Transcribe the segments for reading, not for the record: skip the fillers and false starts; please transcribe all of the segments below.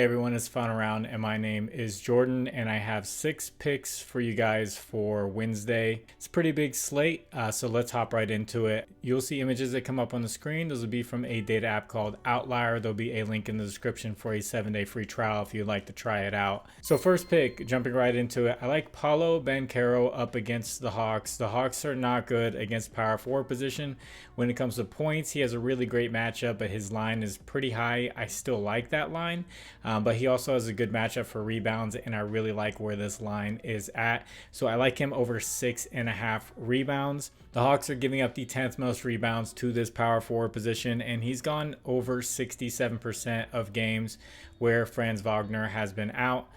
Hey everyone, it's FinalRound and my name is Jordan and I have 6 picks for you guys for Wednesday. It's a pretty big slate, so let's hop right into it. You'll see images that come up on the screen. Those will be from a data app called Outlier. There'll be a link in the description for a 7-day free trial if you'd like to try it out. So first pick, jumping right into it, I like Paulo Beno up against the Hawks. The Hawks are not good against power forward position. When it comes to points, he has a really great matchup, but his line is pretty high. I still like that line. But he also has a good matchup for rebounds, and I really like where this line is at. So I like him over 6.5 rebounds. The Hawks are giving up the 10th most rebounds to this power forward position, and he's gone over 67% of games where Franz Wagner has been out.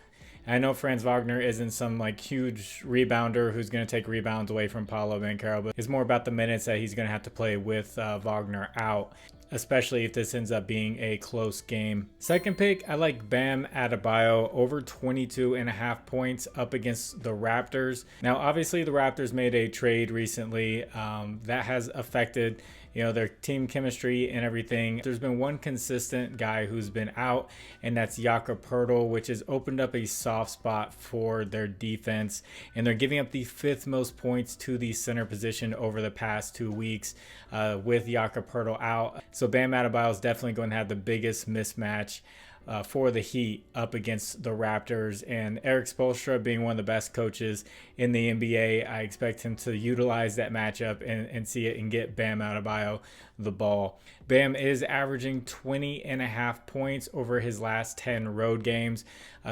I know Franz Wagner isn't some like huge rebounder who's going to take rebounds away from Paulo Beno, but it's more about the minutes that he's going to have to play with Wagner out, especially if this ends up being a close game. Second pick, I like Bam Adebayo over 22.5 points up against the Raptors. Now, obviously, the Raptors made a trade recently that has affected their team chemistry and everything. There's been one consistent guy who's been out, and that's Jakob Poeltl, which has opened up a soft spot for their defense. And they're giving up the 5th most points to the center position over the past 2 weeks with Jakob Poeltl out. So Bam Adebayo is definitely going to have the biggest mismatch for the Heat up against the Raptors. And Eric Spoelstra, being one of the best coaches in the NBA, I expect him to utilize that matchup and see it and get Bam Adebayo the ball. Bam is averaging 20.5 points over his last 10 road games.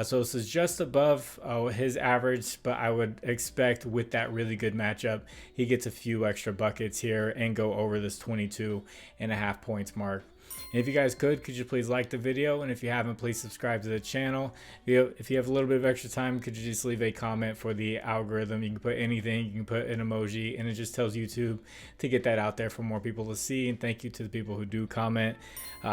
So this is just above his average, but I would expect with that really good matchup, he gets a few extra buckets here and go over this 22.5 points mark. And if you guys could you please like the video? And if you haven't, please subscribe to the channel. If you have a little bit of extra time, could you just leave a comment for the algorithm? You can put anything, you can put an emoji, and it just tells YouTube to get that out there for more people to see. And thank you to the people who do comment.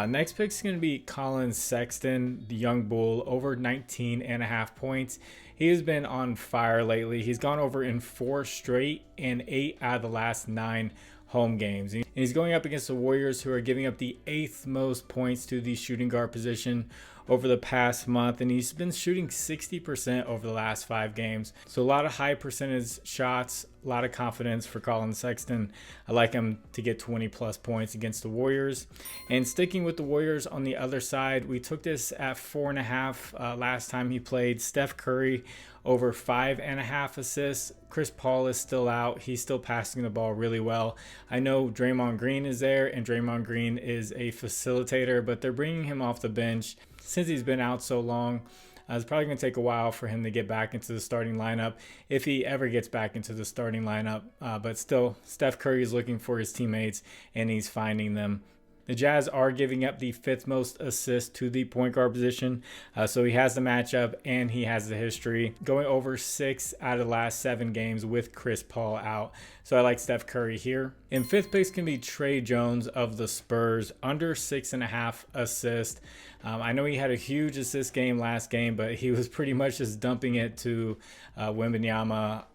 Next pick is going to be Colin Sexton, the young bull, over 19.5 points. He has been on fire lately. He's gone over in 4 straight and 8 out of the last 9 home games. And he's going up against the Warriors, who are giving up the 8th most points to the shooting guard position over the past month, and he's been shooting 60% over the last 5 games. So a lot of high percentage shots, a lot of confidence for Colin Sexton. I like him to get 20 plus points against the Warriors. And sticking with the Warriors on the other side, we took this at 4.5 last time he played. Steph Curry over 5.5 assists. Chris Paul is still out. He's still passing the ball really well. I know Draymond Green is there, and Draymond Green is a facilitator, but they're bringing him off the bench since he's been out so long. It's probably going to take a while for him to get back into the starting lineup, if he ever gets back into the starting lineup. But still, Steph Curry is looking for his teammates, and he's finding them. The Jazz are giving up the 5th most assists to the point guard position. So he has the matchup and he has the history. Going over 6 out of the last 7 games with Chris Paul out. So I like Steph Curry here. In 5th place can be Trey Jones of the Spurs, under 6.5 assists. I know he had a huge assist game last game, but he was pretty much just dumping it to Wembanyama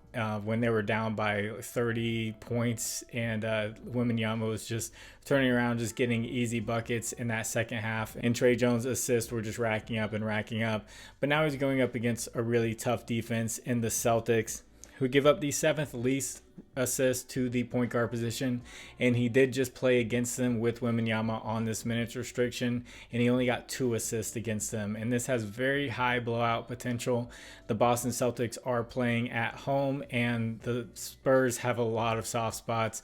when they were down by 30 points, and Wembanyama was just turning around, just getting easy buckets in that second half, and Trey Jones' assists were just racking up. But now he's going up against a really tough defense in the Celtics, who give up the 7th least assists to the point guard position, and he did just play against them with Wembanyama on this minutes restriction, and he only got 2 assists against them, and this has very high blowout potential. The Boston Celtics are playing at home, and the Spurs have a lot of soft spots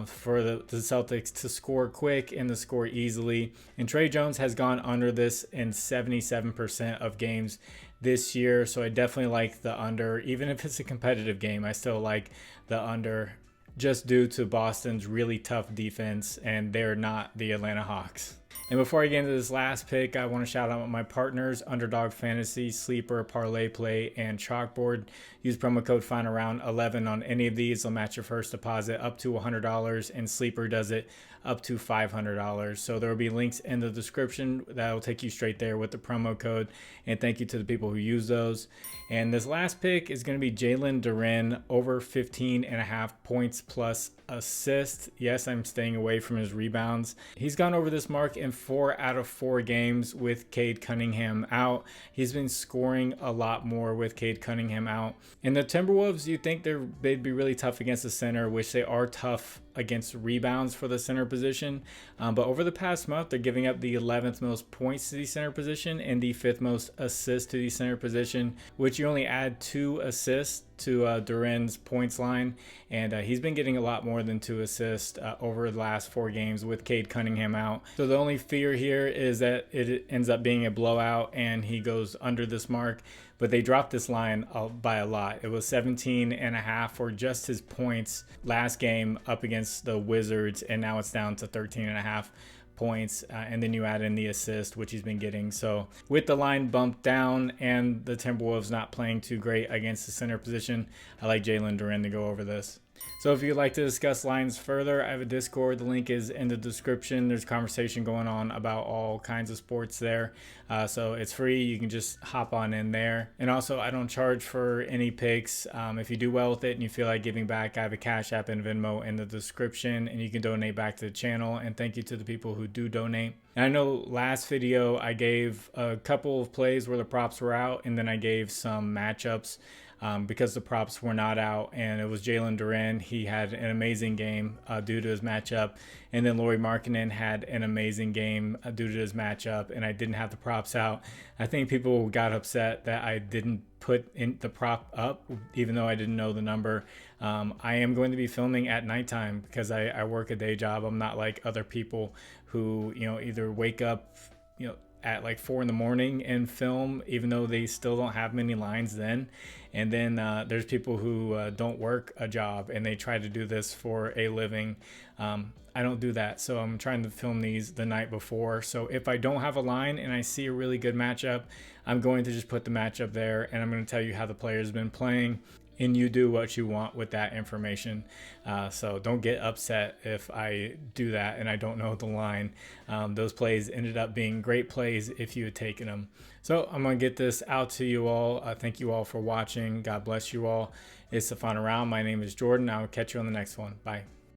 for the Celtics to score quick and to score easily, and Trey Jones has gone under this in 77% of games this year, so I definitely like the under. Even if it's a competitive game, I still like the under, just due to Boston's really tough defense, and they're not the Atlanta Hawks. And before I get into this last pick, I want to shout out my partners, Underdog Fantasy, Sleeper, ParlayPlay, and ChalkBoard. Use promo code FinalRound11 on any of these. They'll match your first deposit up to $100, and Sleeper does it up to $500. So there will be links in the description that will take you straight there with the promo code. And thank you to the people who use those. And this last pick is going to be Jaylen Duren, over 15.5 points plus assist. Yes, I'm staying away from his rebounds. He's gone over this mark in in 4 out of 4 games with Cade Cunningham out. He's been scoring a lot more with Cade Cunningham out. And the Timberwolves, you think they'd be really tough against the center, which they are tough against rebounds for the center position. But over the past month, they're giving up the 11th most points to the center position and the 5th most assists to the center position, which you only add 2 assists to Duren's points line, and he's been getting a lot more than 2 assists over the last 4 games with Cade Cunningham out. So the only fear here is that it ends up being a blowout and he goes under this mark. But they dropped this line by a lot. It was 17.5 for just his points last game up against the Wizards, and now it's down to 13.5 points, and then you add in the assist, which he's been getting. So with the line bumped down and the Timberwolves not playing too great against the center position, I like Jaylen Duren to go over this. So if you'd like to discuss lines further, I have a Discord. The link is in the description. There's conversation going on about all kinds of sports there. So it's free. You can just hop on in there. And also, I don't charge for any picks. If you do well with it and you feel like giving back, I have a Cash App and Venmo in the description, and you can donate back to the channel. And thank you to the people who do donate. And I know last video I gave a couple of plays where the props were out, and then I gave some matchups because the props were not out, and it was Jaylen Duren. He had an amazing game due to his matchup, and then Lauri Markkanen had an amazing game due to his matchup, and I didn't have the props out. I think people got upset that I didn't put in the prop up, even though I didn't know the number. I am going to be filming at nighttime because I work a day job. I'm not like other people who, either wake up, at like 4 in the morning and film, even though they still don't have many lines then. And then there's people who don't work a job and they try to do this for a living. I don't do that. So I'm trying to film these the night before. So if I don't have a line and I see a really good matchup, I'm going to just put the matchup there, and I'm going to tell you how the player's been playing, and you do what you want with that information. So don't get upset if I do that and I don't know the line. Those plays ended up being great plays if you had taken them. So I'm going to get this out to you all. Thank you all for watching. God bless you all. It's the final round. My name is Jordan. I'll catch you on the next one. Bye.